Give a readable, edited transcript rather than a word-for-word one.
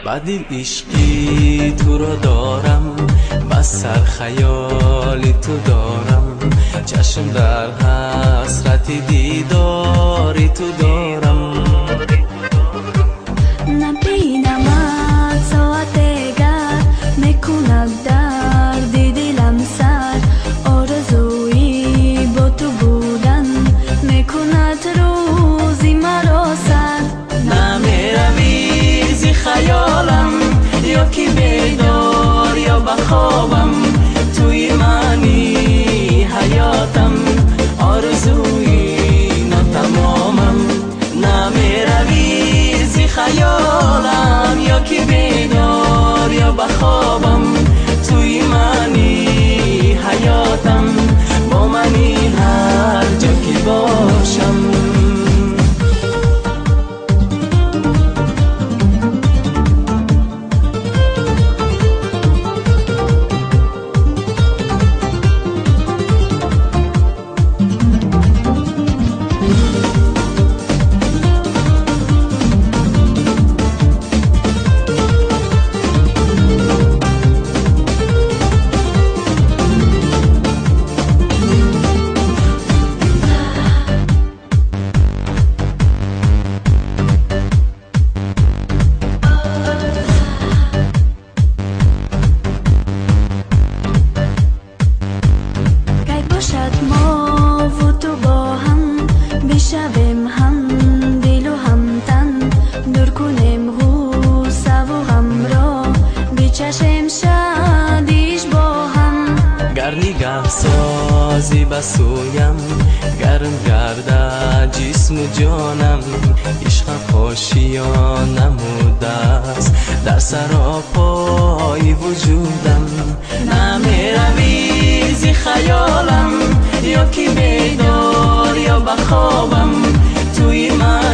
بدیل عشقی تو رو دارم، بس سر خیالی تو دارم، چشم در حسرت دیداری تو دارم. نبینمت ساعت دیگر میکند درد دلم سر، آرزویی با تو بودن میکند روزی مرا سر. نمیروی زی خیالم، یا که بیدار یا بخوابم، توی منی حیاتم، آرزوی ناتمامم. نمیروی زی خیالم، یا که بیدار یا بخوابم، توی منی حیاتم، با منی هر جا که باشم. ما و تو با هم بشویم هم دل و هم تن، دور کنیم غوسه و غم را بچشیم شادیش با هم. گر نگاه سازی بسویم، گرم گرده جسم و جانم، عشق خوشیان نموده است در سراپای وجودم. نمیروی زی خیالم، یا که بیدار یا بخوابم، توی من